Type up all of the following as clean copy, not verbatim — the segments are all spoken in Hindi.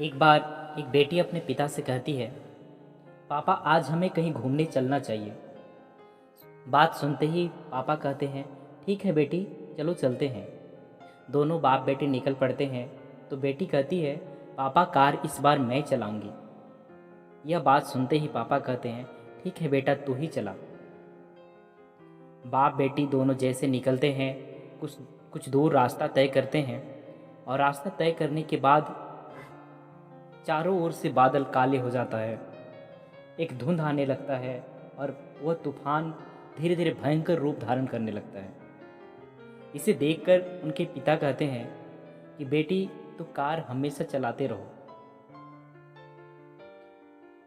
एक बार एक बेटी अपने पिता से कहती है, पापा आज हमें कहीं घूमने चलना चाहिए। बात सुनते ही पापा कहते हैं, ठीक है बेटी, चलो चलते हैं। दोनों बाप बेटे निकल पड़ते हैं तो बेटी कहती है, पापा कार इस बार मैं चलाऊंगी। यह बात सुनते ही पापा कहते हैं, ठीक है बेटा, तू ही चला। बाप बेटी दोनों जैसे निकलते हैं, कुछ कुछ दूर रास्ता तय करते हैं और रास्ता तय करने के बाद चारों ओर से बादल काले हो जाता है। एक धुंध आने लगता है और वह तूफान धीरे धीरे भयंकर रूप धारण करने लगता है। इसे देखकर उनके पिता कहते हैं कि बेटी, तू कार हमेशा चलाते रहो।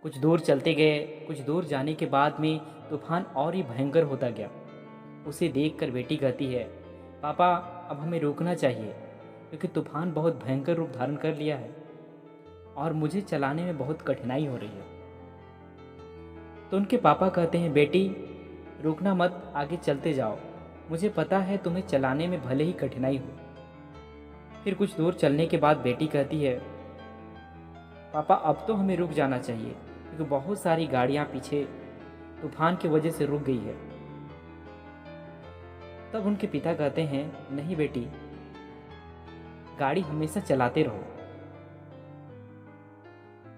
कुछ दूर चलते गए, कुछ दूर जाने के बाद में तूफान और ही भयंकर होता गया। उसे देखकर बेटी कहती है, पापा अब हमें रुकना चाहिए क्योंकि तूफान बहुत भयंकर रूप धारण कर लिया है और मुझे चलाने में बहुत कठिनाई हो रही है। तो उनके पापा कहते हैं, बेटी रुकना मत, आगे चलते जाओ। मुझे पता है तुम्हें चलाने में भले ही कठिनाई हो। फिर कुछ दूर चलने के बाद बेटी कहती है, पापा अब तो हमें रुक जाना चाहिए क्योंकि बहुत सारी गाड़ियां पीछे तूफान की वजह से रुक गई है। तब उनके पिता कहते हैं, नहीं बेटी, गाड़ी हमेशा चलाते रहो।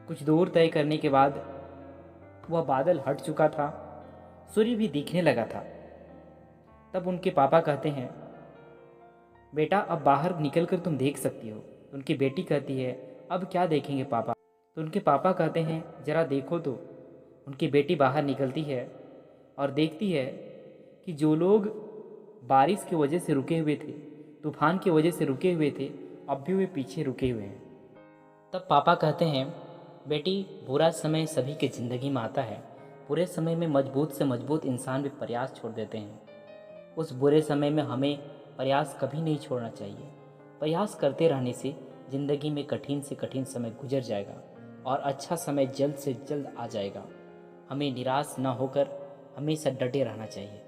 कुछ दूर तय करने के बाद वह बादल हट चुका था, सूर्य भी दिखने लगा था। तब उनके पापा कहते हैं, बेटा अब बाहर निकलकर तुम देख सकती हो। तो उनकी बेटी कहती है, अब क्या देखेंगे पापा। तो उनके पापा कहते हैं, ज़रा देखो तो। उनकी बेटी बाहर निकलती है और देखती है कि जो लोग बारिश की वजह से रुके हुए थे, तूफान की वजह से रुके हुए थे, अब भी वे पीछे रुके हुए हैं। तब पापा कहते हैं, बेटी बुरा समय सभी के ज़िंदगी में आता है। बुरे समय में मजबूत से मजबूत इंसान भी प्रयास छोड़ देते हैं। उस बुरे समय में हमें प्रयास कभी नहीं छोड़ना चाहिए। प्रयास करते रहने से ज़िंदगी में कठिन से कठिन समय गुजर जाएगा और अच्छा समय जल्द से जल्द आ जाएगा। हमें निराश न होकर हमेशा डटे रहना चाहिए।